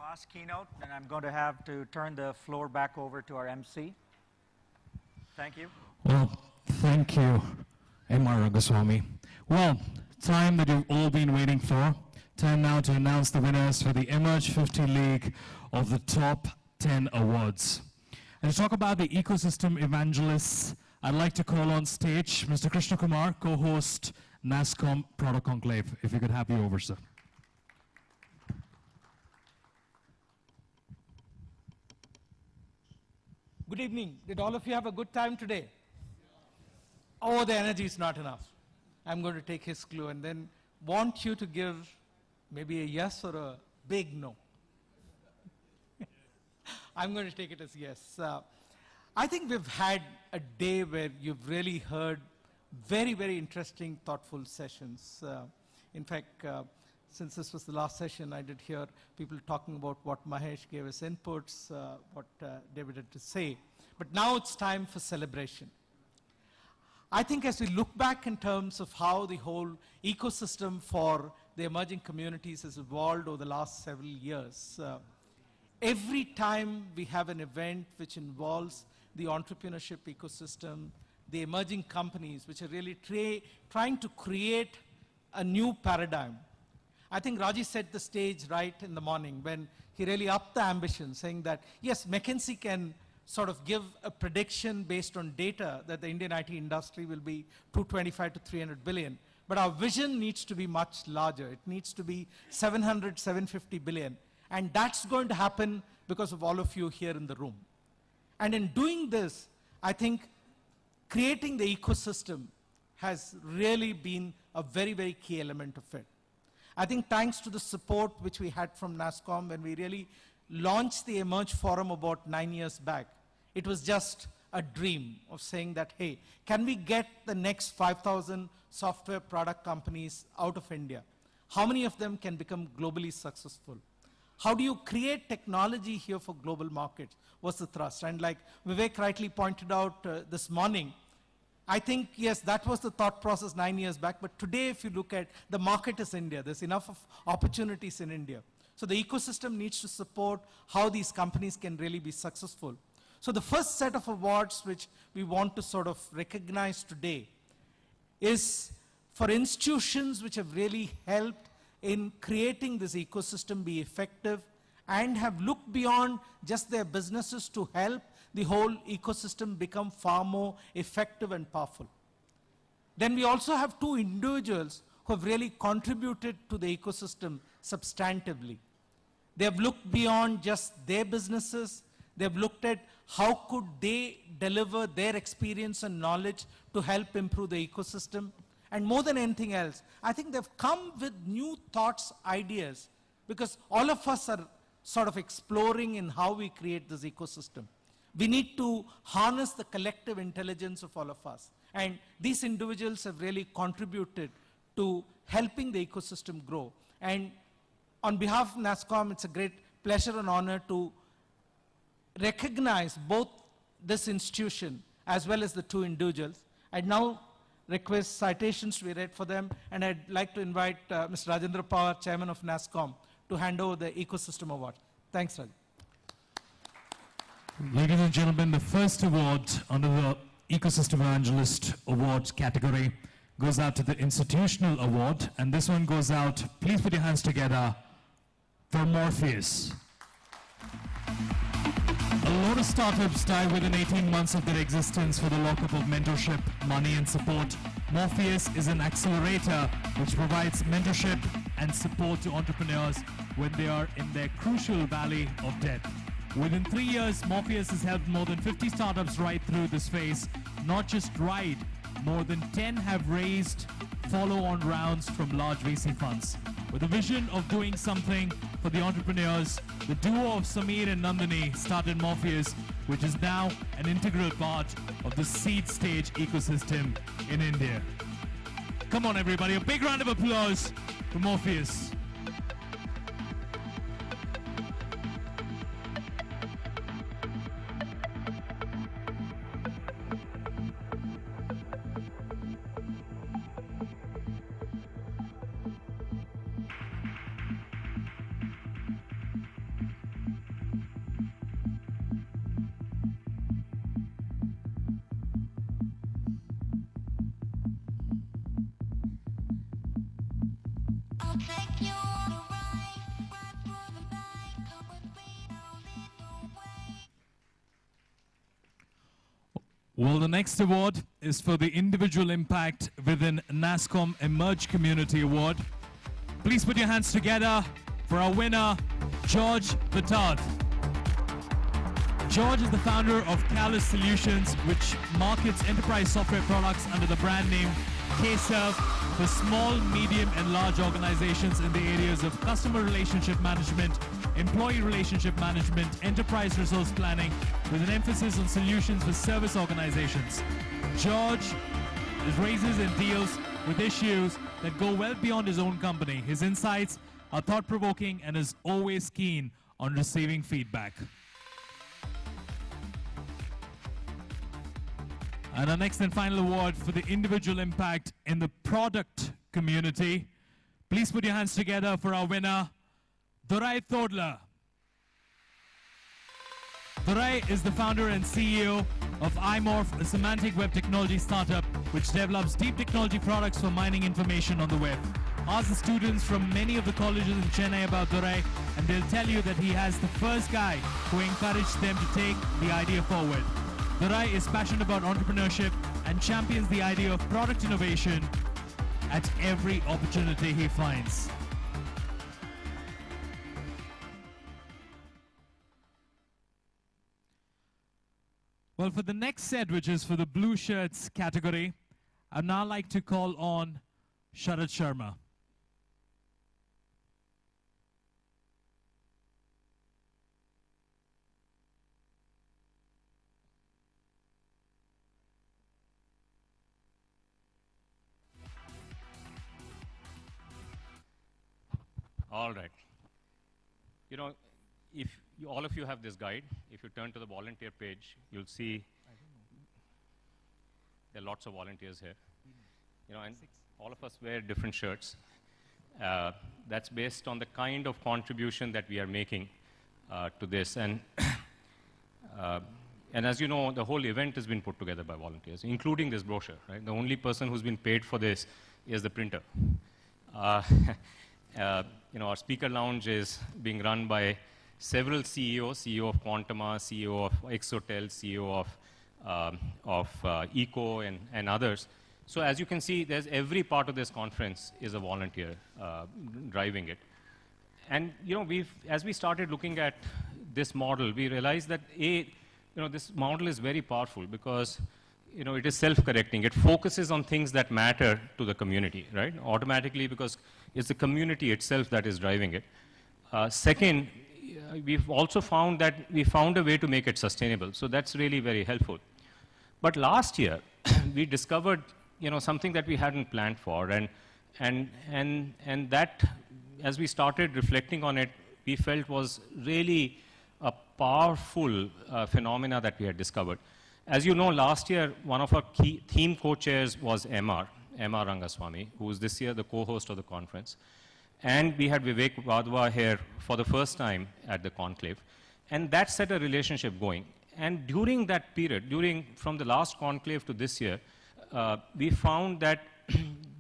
last keynote, and I'm going to have to turn the floor back over to our MC. Thank you. Well, thank you, M.R. Rangaswamy. Well, time that you've all been waiting for. Time now to announce the winners for the Emerge 50 League of the Top 10 Awards. And to talk about the ecosystem evangelists, I'd like to call on stage Mr. Krishna Kumar, co-host NASSCOM Product Conclave. If you could have you over, sir. Good evening. Did all of you have a good time today? Oh, the energy is not enough. I'm going to take his clue and then want you to give maybe a yes or a big no. I'm going to take it as yes. I think we've had a day where you've really heard very, very interesting, thoughtful sessions. In fact, since this was the last session, I did hear people talking about what Mahesh gave us inputs, what David had to say. But now it's time for celebration. I think as we look back in terms of how the whole ecosystem for the emerging communities has evolved over the last several years, every time we have an event which involves the entrepreneurship ecosystem, the emerging companies which are really trying to create a new paradigm. I think Raji set the stage right in the morning when he really upped the ambition, saying that, yes, McKinsey can sort of give a prediction based on data that the Indian IT industry will be 225 to 300 billion. But our vision needs to be much larger. It needs to be 700, 750 billion. And that's going to happen because of all of you here in the room. And in doing this, I think creating the ecosystem has really been a very, very key element of it. I think thanks to the support which we had from NASSCOM when we really launched the Emerge Forum about 9 years back, it was just a dream of saying that, hey, can we get the next 5,000 software product companies out of India? How many of them can become globally successful? How do you create technology here for global markets? Was the thrust. And like Vivek rightly pointed out this morning, I think, yes, that was the thought process 9 years back. But today, if you look at the market is India, there's enough of opportunities in India. So the ecosystem needs to support how these companies can really be successful. So the first set of awards which we want to sort of recognize today is for institutions which have really helped in creating this ecosystem be effective and have looked beyond just their businesses to help the whole ecosystem become far more effective and powerful. Then we also have two individuals who have really contributed to the ecosystem substantively. They have looked beyond just their businesses. They have looked at how could they deliver their experience and knowledge to help improve the ecosystem. And more than anything else, I think they've come with new thoughts, ideas, because all of us are sort of exploring in how we create this ecosystem. We need to harness the collective intelligence of all of us. And these individuals have really contributed to helping the ecosystem grow. And on behalf of NASSCOM, it's a great pleasure and honor to recognize both this institution as well as the two individuals. I'd now request citations to be read for them, and I'd like to invite Mr. Rajendra Pawar, Chairman of NASSCOM, to hand over the Ecosystem Award. Thanks, Raj. Ladies and gentlemen, the first award under the Ecosystem Evangelist Award category goes out to the Institutional Award, and this one goes out, please put your hands together, for Morpheus. A lot of startups die within 18 months of their existence for the lockup of mentorship, money and support. Morpheus is an accelerator which provides mentorship and support to entrepreneurs when they are in their crucial valley of death. Within 3 years, Morpheus has helped more than 50 startups ride through this phase. Not just ride, more than 10 have raised follow-on rounds from large VC funds. With a vision of doing something for the entrepreneurs, the duo of Samir and Nandini started Morpheus, which is now an integral part of the seed stage ecosystem in India. Come on, everybody, a big round of applause for Morpheus. Well, the next award is for the individual impact within NASSCOM EMERGE Community Award. Please put your hands together for our winner, George Vittard. George is the founder of Callus Solutions, which markets enterprise software products under the brand name K-Serve for small, medium, and large organizations in the areas of customer relationship management, employee relationship management, enterprise resource planning, with an emphasis on solutions for service organizations. George raises and deals with issues that go well beyond his own company. His insights are thought-provoking and is always keen on receiving feedback. And our next and final award for the individual impact in the product community. Please put your hands together for our winner, Durai Thodla. Durai is the founder and CEO of iMorph, a semantic web technology startup which develops deep technology products for mining information on the web. Ask the students from many of the colleges in Chennai about Durai, and they'll tell you that he has the first guy who encouraged them to take the idea forward. Durai is passionate about entrepreneurship and champions the idea of product innovation at every opportunity he finds. Well, for the next set, which is for the blue shirts category, I'd now like to call on Sharad Sharma. All right. You know, if all of you have this guide, if you turn to the volunteer page, you'll see there are lots of volunteers here. You know, and all of us wear different shirts. That's based on the kind of contribution that we are making to this. And as you know, the whole event has been put together by volunteers, including this brochure, right? The only person who's been paid for this is the printer. You know, our speaker lounge is being run by several CEOs, CEO of Quantama, CEO of Exotel, CEO of Eco, and others. So as you can see, there's every part of this conference is a volunteer driving it. And you know, as we started looking at this model, we realized that this model is very powerful because you know, it is self-correcting. It focuses on things that matter to the community, right? Automatically, because it's the community itself that is driving it. Second, we've also found that we found a way to make it sustainable. So that's really very helpful. But last year, we discovered, you know, something that we hadn't planned for, and that, as we started reflecting on it, we felt was really a powerful phenomena that we had discovered. As you know, last year, one of our key theme co-chairs was MR Rangaswamy, who is this year the co-host of the conference. And we had Vivek Vadwa here for the first time at the conclave. And that set a relationship going. And during that period, from the last conclave to this year, we found that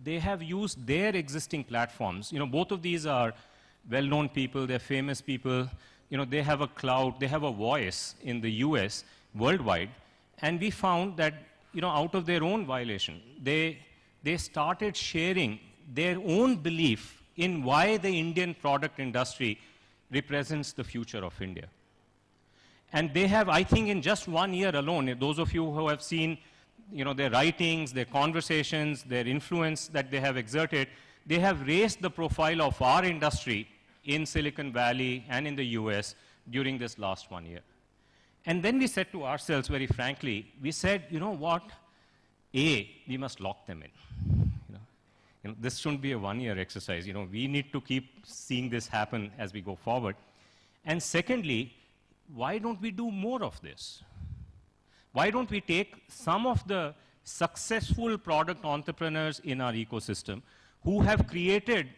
they have used their existing platforms. You know, both of these are well-known people, they're famous people. You know, they have a cloud, they have a voice in the US, worldwide. And we found that, you know, out of their own violation, they started sharing their own belief in why the Indian product industry represents the future of India. And they have, I think, in just 1 year alone, those of you who have seen, you know, their writings, their conversations, their influence that they have exerted, they have raised the profile of our industry in Silicon Valley and in the US during this last 1 year. And then we said to ourselves, very frankly, we said, you know what? We must lock them in. You know, this shouldn't be a 1-year exercise. You know, we need to keep seeing this happen as we go forward. And secondly, why don't we do more of this? Why don't we take some of the successful product entrepreneurs in our ecosystem who have created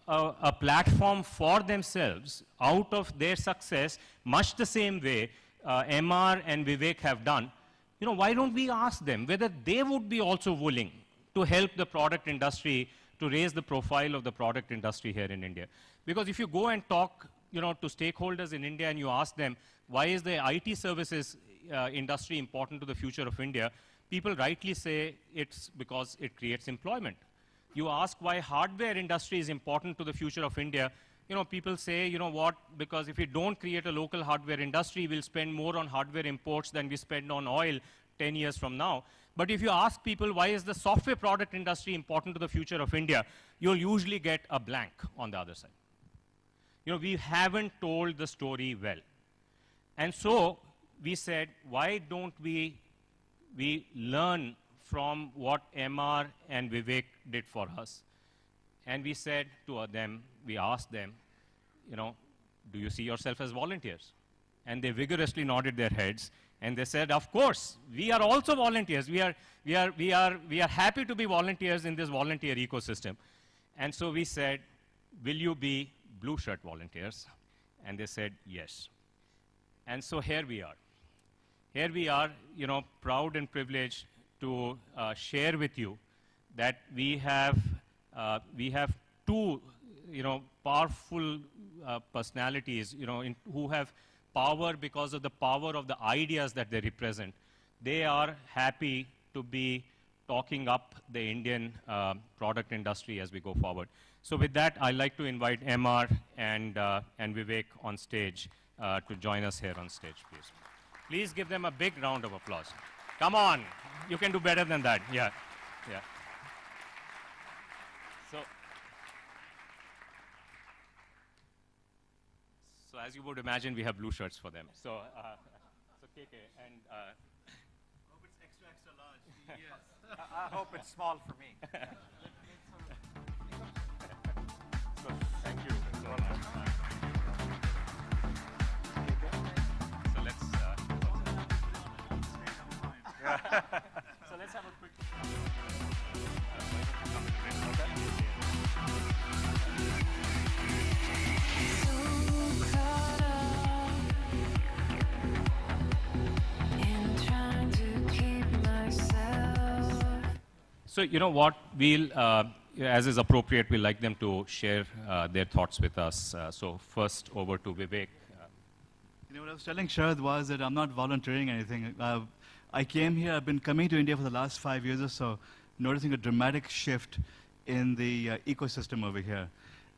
a platform for themselves out of their success, much the same way MR and Vivek have done, you know, why don't we ask them whether they would be also willing to help the product industry to raise the profile of the product industry here in India. Because if you go and talk, to stakeholders in India and you ask them, why is the IT services industry important to the future of India? People rightly say it's because it creates employment. You ask why hardware industry is important to the future of India, people say, because if we don't create a local hardware industry, we'll spend more on hardware imports than we spend on oil 10 years from now. But if you ask people why is the software product industry important to the future of India, you'll usually get a blank on the other side. We haven't told the story well. And so we said, why don't we learn from what MR and Vivek did for us? And we said to them, we asked them, do you see yourself as volunteers? And they vigorously nodded their heads. And they said, of course, we are also volunteers. We are happy to be volunteers in this volunteer ecosystem. And so we said, will you be blue shirt volunteers? And they said, yes. And so here we are. Here we are, proud and privileged to share with you that we have two, powerful personalities, who have power because of the power of the ideas that they represent. They are happy to be talking up the Indian product industry as we go forward. So with that, I'd like to invite MR and Vivek on stage to join us here on stage, please. Please give them a big round of applause. Come on, you can do better than that. Yeah. So as you would imagine, we have blue shirts for them. So KK and hope it's extra large. Yes. I hope it's small for me. So thank you so much. So let's so let's have a quick. So you know what, we'll, as is appropriate, we'd like them to share their thoughts with us. So first over to Vivek. What I was telling Sharad was that I'm not volunteering anything. I came here, I've been coming to India for the last 5 years or so, noticing a dramatic shift in the ecosystem over here.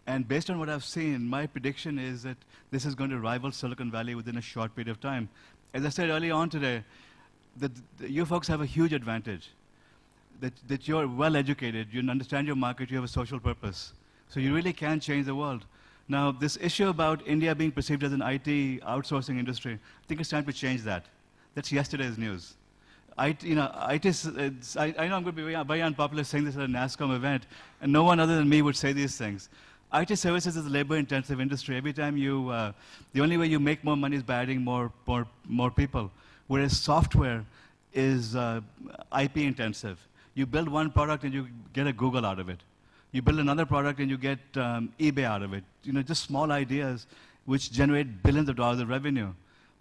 And based on what I've seen, my prediction is that this is going to rival Silicon Valley within a short period of time. As I said early on today, you folks have a huge advantage. That you're well educated, you understand your market, you have a social purpose. So you really can change the world. Now, this issue about India being perceived as an IT outsourcing industry, I think it's time to change that. That's yesterday's news. I know I'm going to be very unpopular saying this at a NASSCOM event, and no one other than me would say these things. IT services is a labor-intensive industry. Every time the only way you make more money is by adding more people, whereas software is IP-intensive. You build one product and you get a Google out of it. You build another product and you get eBay out of it. Just small ideas which generate billions of dollars of revenue.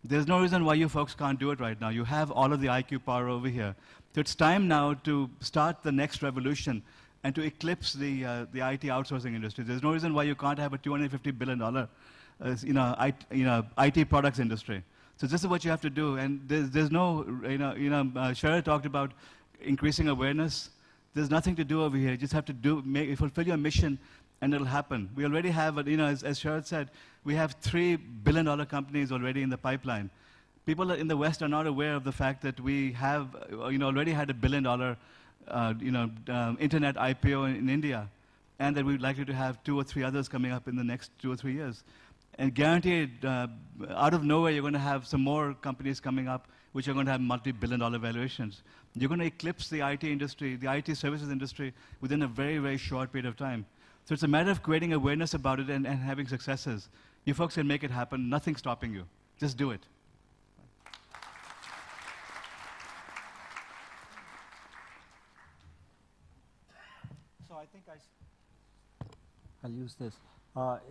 There's no reason why you folks can't do it right now. You have all of the IQ power over here. So it's time now to start the next revolution and to eclipse the IT outsourcing industry. There's no reason why you can't have a $250 billion IT products industry. So this is what you have to do. And there's no, Sharad talked about increasing awareness. There's nothing to do over here. You just have to fulfill your mission, and it'll happen. We already have, as Sharad said, we have $3 billion companies already in the pipeline. People in the West are not aware of the fact that we have, already had $1 billion, internet IPO in India, and that we're likely to have 2 or 3 others coming up in the next 2 or 3 years. And guaranteed, out of nowhere, you're going to have some more companies coming up which are going to have multi-billion-dollar valuations. You're going to eclipse the IT industry, the IT services industry, within a very, very short period of time. So it's a matter of creating awareness about it and having successes. You folks can make it happen. Nothing's stopping you. Just do it. So I think I'll use this.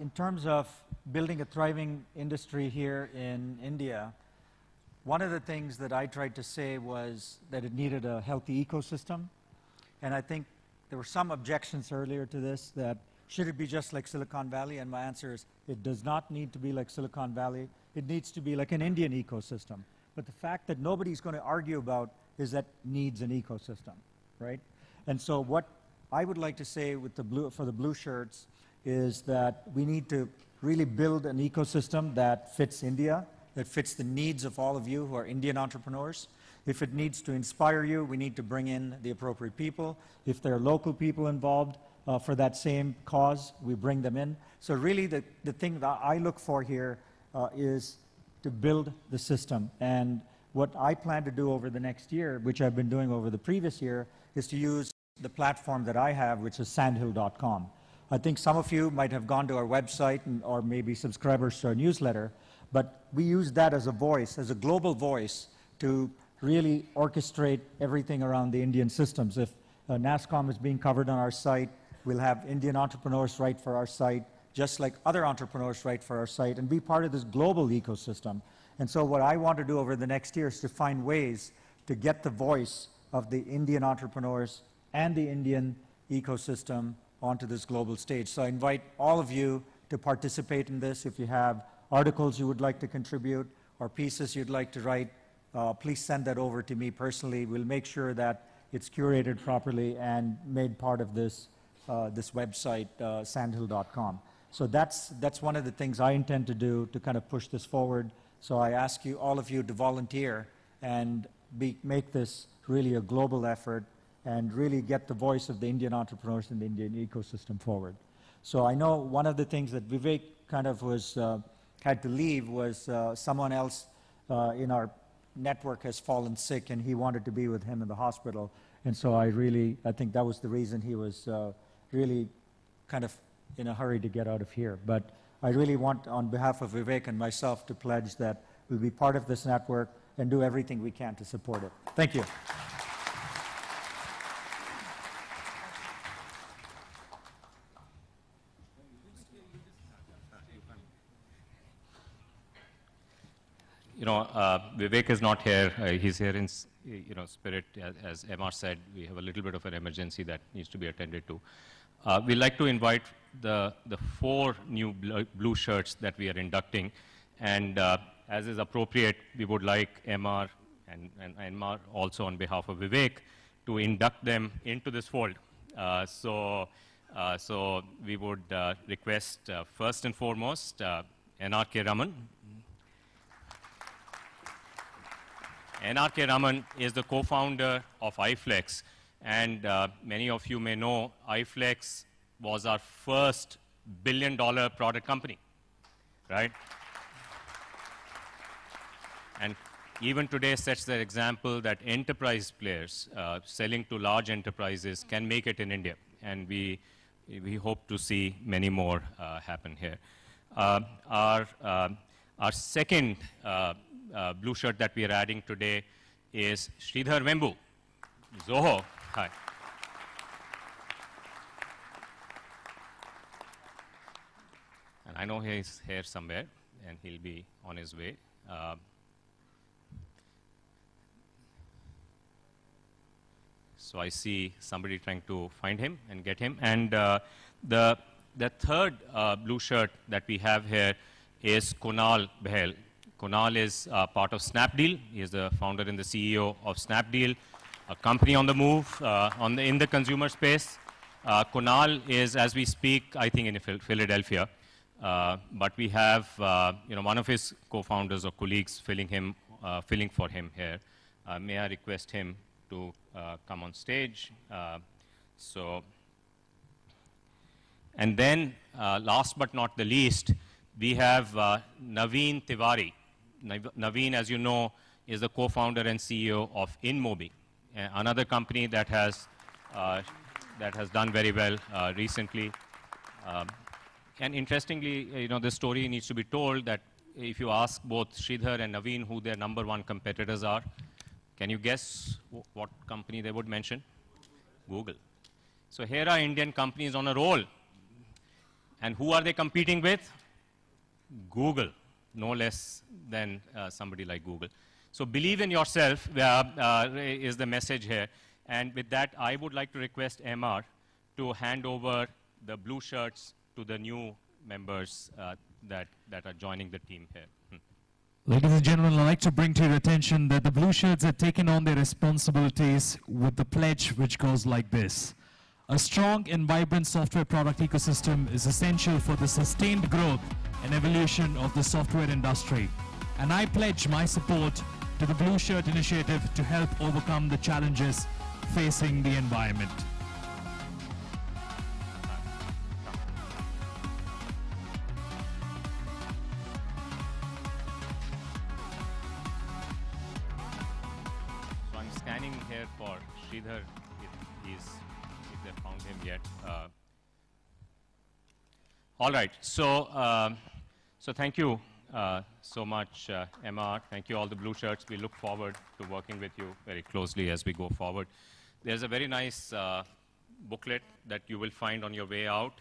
In terms of building a thriving industry here in India, one of the things that I tried to say was that it needed a healthy ecosystem. And I think there were some objections earlier to this, that should it be just like Silicon Valley? And my answer is, it does not need to be like Silicon Valley. It needs to be like an Indian ecosystem. But the fact that nobody's going to argue about is that needs an ecosystem, right? And so what I would like to say with for the blue shirts is that we need to really build an ecosystem that fits India, that fits the needs of all of you who are Indian entrepreneurs. If it needs to inspire you, we need to bring in the appropriate people. If there are local people involved for that same cause, we bring them in. So really the thing that I look for here is to build the system. And what I plan to do over the next year, which I've been doing over the previous year, is to use the platform that I have, which is sandhill.com. I think some of you might have gone to our website or maybe subscribers to our newsletter, but we use that as a voice, as a global voice, to really orchestrate everything around the Indian systems. If NASSCOM is being covered on our site, we'll have Indian entrepreneurs write for our site, just like other entrepreneurs write for our site, and be part of this global ecosystem. And so what I want to do over the next year is to find ways to get the voice of the Indian entrepreneurs and the Indian ecosystem onto this global stage. So I invite all of you to participate in this. If you have articles you would like to contribute or pieces you'd like to write, please send that over to me personally. We'll make sure that it's curated properly and made part of this, this website, sandhill.com. So that's one of the things I intend to do to kind of push this forward. So I ask you, all of you, to volunteer and make this really a global effort and really get the voice of the Indian entrepreneurs and the Indian ecosystem forward. So I know one of the things that Vivek kind of was, had to leave was someone else in our network has fallen sick and he wanted to be with him in the hospital. And so I think that was the reason he was really kind of in a hurry to get out of here. But I really want, on behalf of Vivek and myself, to pledge that we'll be part of this network and do everything we can to support it. Thank you. You know, Vivek is not here. He's here in, spirit. As MR said, we have a little bit of an emergency that needs to be attended to. We'd like to invite the 4 new blue shirts that we are inducting. And as is appropriate, we would like MR and MR also on behalf of Vivek to induct them into this fold. So we would request first and foremost NRK Raman. NRK Raman is the co-founder of iFlex, and many of you may know iFlex was our first billion-dollar product company, right? And even today sets the example that enterprise players selling to large enterprises can make it in India, and we hope to see many more happen here. Our second blue shirt that we are adding today is Sridhar Vembu. Zoho, hi. And I know he's here somewhere, and he'll be on his way. So I see somebody trying to find him and get him. And the third blue shirt that we have here is Kunal Behel. Kunal is part of Snapdeal. He is the founder and the CEO of Snapdeal, a company on the move in the consumer space. Kunal is, as we speak, I think in Philadelphia. But we have one of his co-founders or colleagues filling for him here. May I request him to come on stage? And then, last but not the least, we have Naveen Tiwari. Naveen, as you know, is the co-founder and CEO of InMobi, another company that has done very well recently. And interestingly, the story needs to be told that if you ask both Sridhar and Naveen who their #1 competitors are, can you guess what company they would mention? Google. So here are Indian companies on a roll. And who are they competing with? Google, no less than somebody like Google. So believe in yourself is the message here. And with that, I would like to request MR to hand over the blue shirts to the new members that are joining the team here. Ladies and gentlemen, I'd like to bring to your attention that the blue shirts have taken on their responsibilities with the pledge which goes like this. A strong and vibrant software product ecosystem is essential for the sustained growth and evolution of the software industry. And I pledge my support to the Blue Shirt Initiative to help overcome the challenges facing the environment. So I'm scanning here for Sridhar, if they found him yet. All right, so thank you so much, Emma. Thank you all the blue shirts. We look forward to working with you very closely as we go forward. There's a very nice booklet that you will find on your way out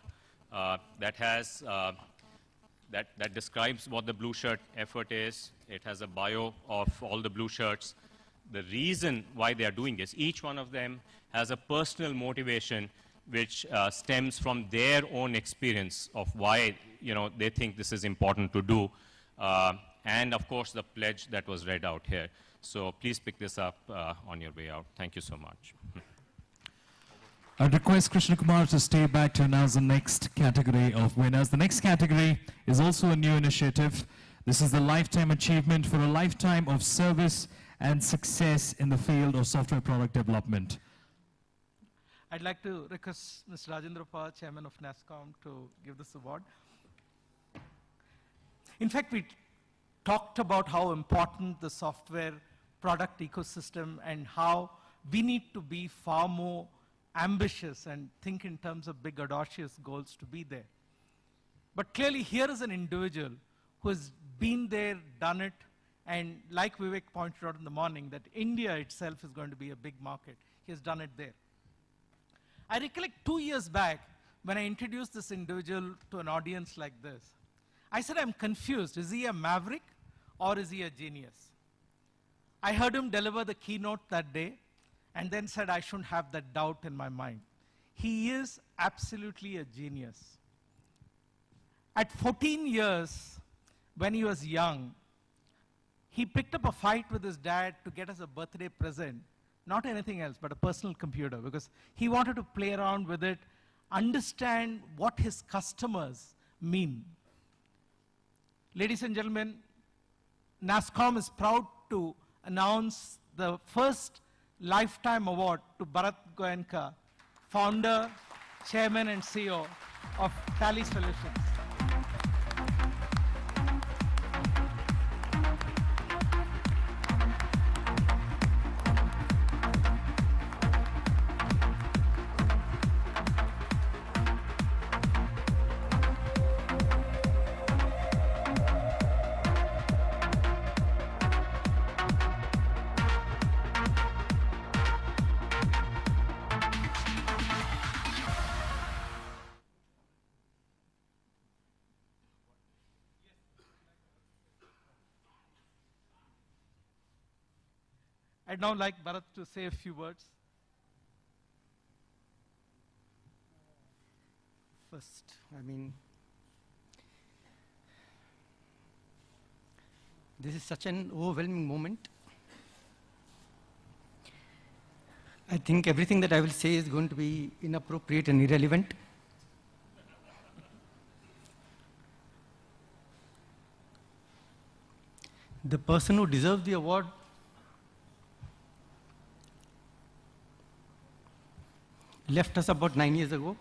that has that describes what the blue shirt effort is. It has a bio of all the blue shirts, the reason why they are doing this. Each one of them has a personal motivation which stems from their own experience of why they think this is important to do. And of course, the pledge that was read out here. So please pick this up on your way out. Thank you so much. I'd request Krishna Kumar to stay back to announce the next category of winners. The next category is also a new initiative. This is the Lifetime Achievement for a Lifetime of Service and Success in the field of software product development. I'd like to request Mr. Rajendra Pal, Chairman of NASSCOM, to give this award. In fact, we talked about how important the software product ecosystem and how we need to be far more ambitious and think in terms of big, audacious goals to be there. But clearly, here is an individual who has been there, done it, and like Vivek pointed out in the morning, that India itself is going to be a big market. He has done it there. I recollect 2 years back when I introduced this individual to an audience like this. I said, I'm confused. Is he a maverick or is he a genius? I heard him deliver the keynote that day and then said I shouldn't have that doubt in my mind. He is absolutely a genius. At 14 years, when he was young, he picked up a fight with his dad to get us a birthday present. Not anything else, but a personal computer, because he wanted to play around with it, understand what his customers mean. Ladies and gentlemen, NASSCOM is proud to announce the first Lifetime Award to Bharat Goenka, founder, chairman, and CEO of Tally Solutions. I'd now like Bharat to say a few words. First, I mean, this is such an overwhelming moment. I think everything that I will say is going to be inappropriate and irrelevant. The person who deserves the award left us about 9 years ago.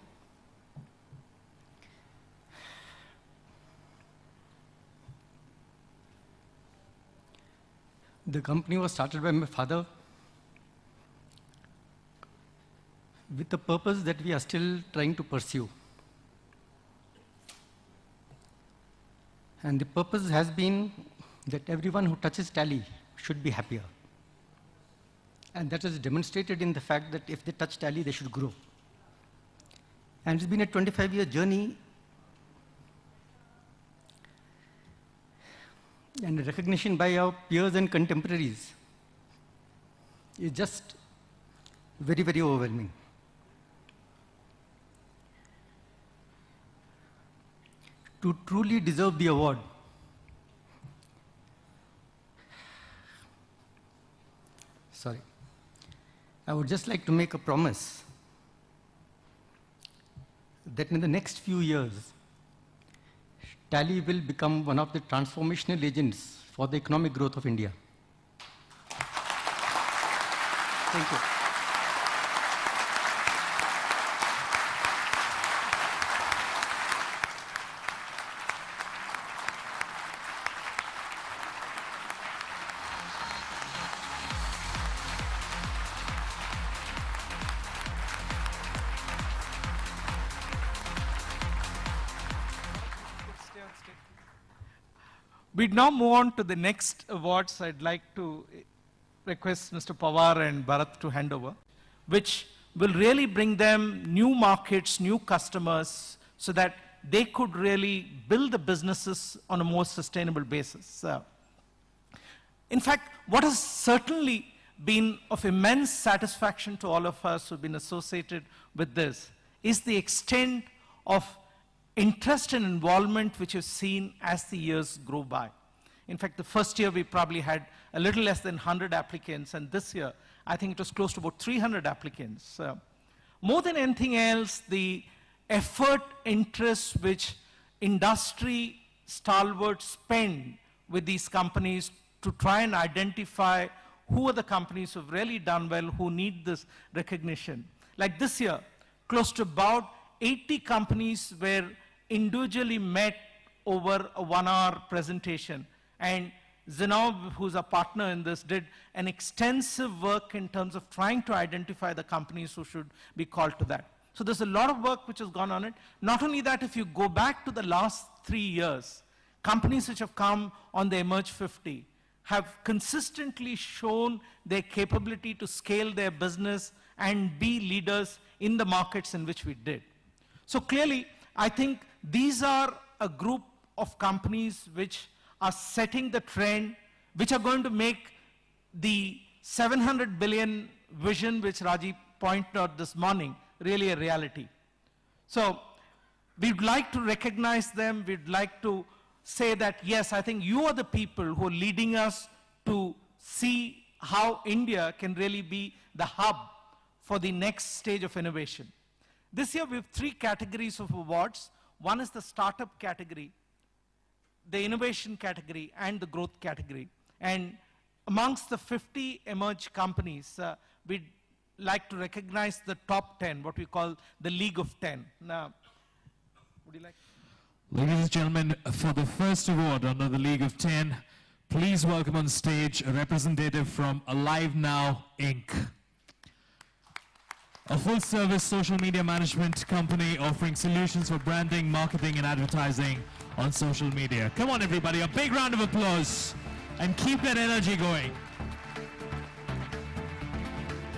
The company was started by my father with the purpose that we are still trying to pursue. And the purpose has been that everyone who touches Tally should be happier. And that is demonstrated in the fact that if they touch Tally, they should grow. And it's been a 25-year journey. And the recognition by our peers and contemporaries is just very, very overwhelming. to truly deserve the award, I would just like to make a promise that in the next few years, Tally will become one of the transformational agents for the economic growth of India. Thank you. We'd now move on to the next awards. I'd like to request Mr. Pawar and Bharat to hand over, which will really bring them new markets, new customers, so that they could really build the businesses on a more sustainable basis. In fact, what has certainly been of immense satisfaction to all of us who've been associated with this is the extent of interest and involvement which you've seen as the years grow by. In fact, the first year we probably had a little less than 100 applicants, and this year I think it was close to about 300 applicants. More than anything else, the effort, interest which industry stalwarts spend with these companies to try and identify who are the companies who've really done well, who need this recognition. Like this year, close to about 80 companies were individually met over a 1-hour presentation. And Zinov, who's a partner in this, did an extensive work in terms of trying to identify the companies who should be called to that. So there's a lot of work which has gone on it. Not only that, if you go back to the last 3 years, companies which have come on the Emerge 50 have consistently shown their capability to scale their business and be leaders in the markets in which we did. So clearly, I think these are a group of companies which are setting the trend, which are going to make the 700 billion vision which Raji pointed out this morning really a reality. So we'd like to recognize them. We'd like to say that, yes, I think you are the people who are leading us to see how India can really be the hub for the next stage of innovation. This year we have 3 categories of awards. One is the startup category, the innovation category, and the growth category. And amongst the 50 Emerge companies, we'd like to recognize the top 10, what we call the League of 10. Now, would you like? Ladies and gentlemen, for the first award under the League of 10, please welcome on stage a representative from Alive Now, Inc., a full-service social media management company offering solutions for branding, marketing, and advertising on social media. Come on, everybody, a big round of applause, and keep that energy going.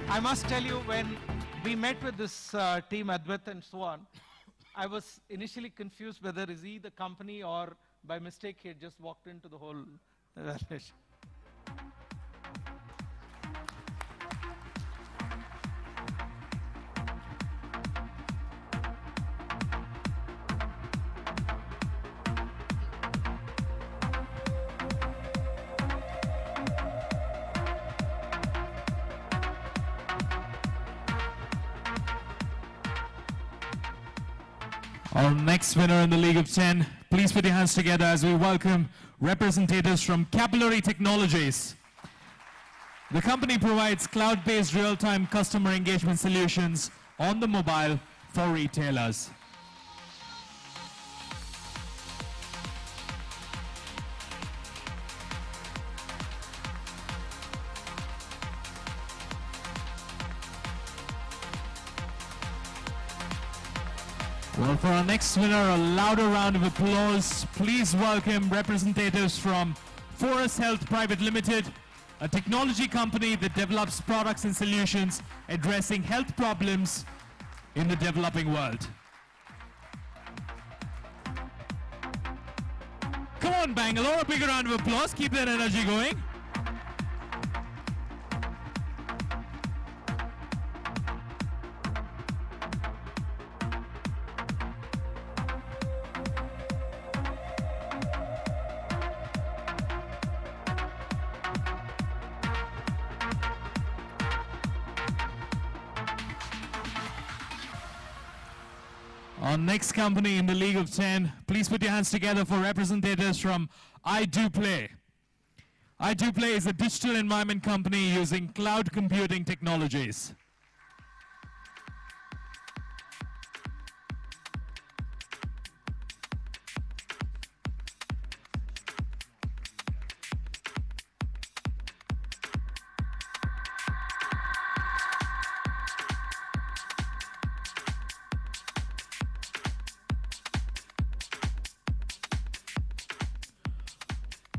I must tell you, when we met with this team, Advait and so on, I was initially confused whether is he the company or by mistake he had just walked into the whole evaluation. Our next winner in the League of 10, please put your hands together as we welcome representatives from Capillary Technologies. The company provides cloud-based real-time customer engagement solutions on the mobile for retailers. Well, for our next winner, a louder round of applause. Please welcome representatives from Forest Health Private Limited, a technology company that develops products and solutions addressing health problems in the developing world. Come on, Bangalore, a bigger round of applause. Keep that energy going. Our next company in the League of 10, please put your hands together for representatives from iDoPlay. iDoPlay is a digital environment company using cloud computing technologies.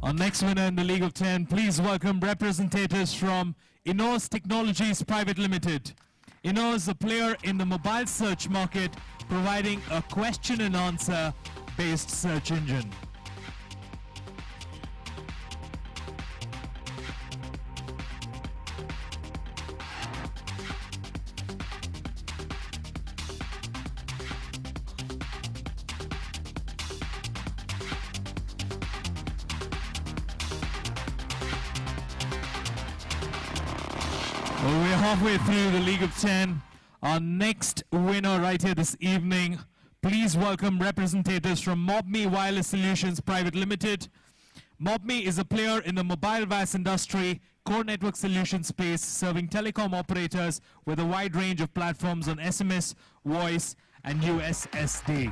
Our next winner in the League of 10, please welcome representatives from Innos Technologies Private Limited. Innos is a player in the mobile search market, providing a question and answer based search engine. Well, we're halfway through the League of 10. Our next winner right here this evening, please welcome representatives from MobMe Wireless Solutions Private Limited. MobMe is a player in the mobile VAS industry, core network solution space, serving telecom operators with a wide range of platforms on SMS, voice, and USSD.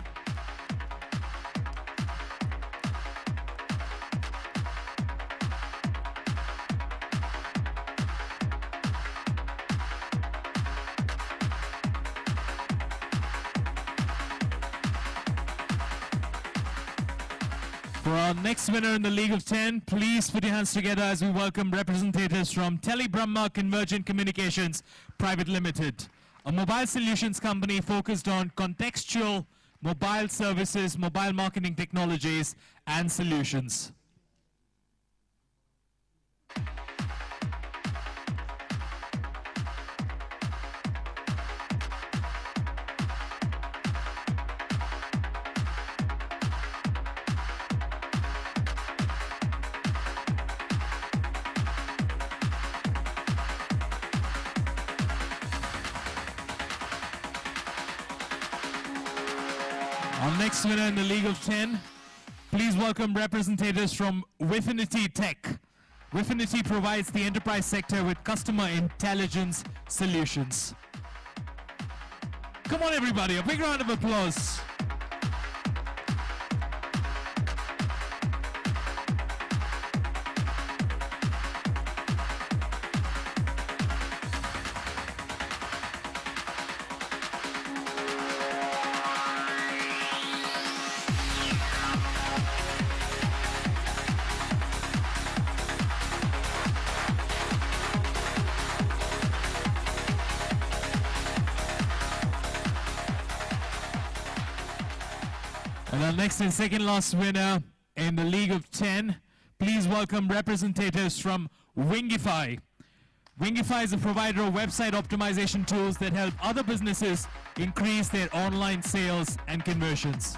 For our next winner in the League of 10, please put your hands together as we welcome representatives from Telebrahma Convergent Communications Private Limited, a mobile solutions company focused on contextual mobile services, mobile marketing technologies, and solutions. Our next winner in the League of 10, please welcome representatives from Wifinity Tech. Wifinity provides the enterprise sector with customer intelligence solutions. Come on everybody, a big round of applause. And our next and second last winner in the League of 10, please welcome representatives from Wingify. Wingify is a provider of website optimization tools that help other businesses increase their online sales and conversions.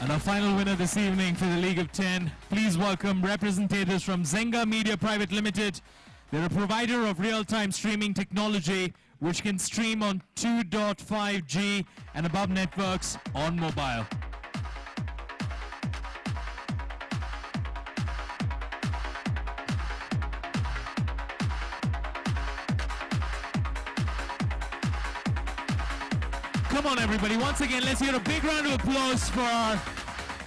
And our final winner this evening for the League of 10, please welcome representatives from Zenga Media Private Limited. They're a provider of real-time streaming technology which can stream on 2.5G and above networks on mobile. Come on everybody, once again let's hear a big round of applause for our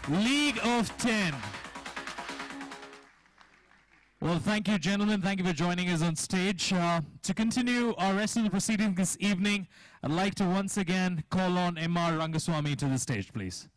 League of 10. Well, thank you gentlemen, thank you for joining us on stage. To continue our rest of the proceedings this evening, I'd like to once again call on M.R. Rangaswamy to the stage, please.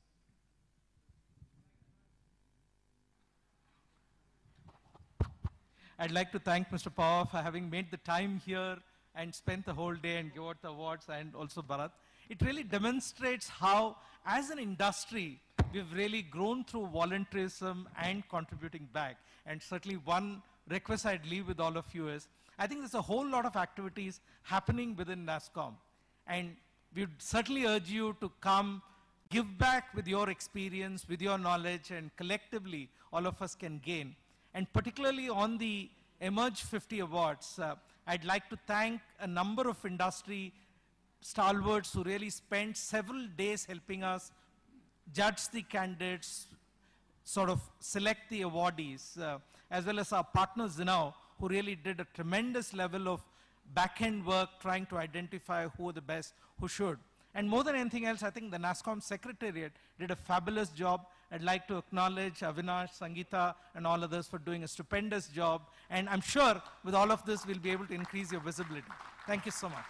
I'd like to thank Mr. Pawar for having made the time here and spent the whole day and give out the awards, and also Bharat. it really demonstrates how, as an industry, we've really grown through volunteerism and contributing back. And certainly one request I'd leave with all of you is, I think there's a whole lot of activities happening within NASSCOM. And we'd certainly urge you to come, give back with your experience, with your knowledge, and collectively all of us can gain. And particularly on the Emerge 50 Awards, I'd like to thank a number of industry stalwarts who really spent several days helping us judge the candidates, sort of select the awardees, as well as our partners now, who really did a tremendous level of back-end work trying to identify who are the best, who should. And more than anything else, I think the NASSCOM Secretariat did a fabulous job. I'd like to acknowledge Avinash, Sangeeta, and all others for doing a stupendous job. And I'm sure with all of this, we'll be able to increase your visibility. Thank you so much.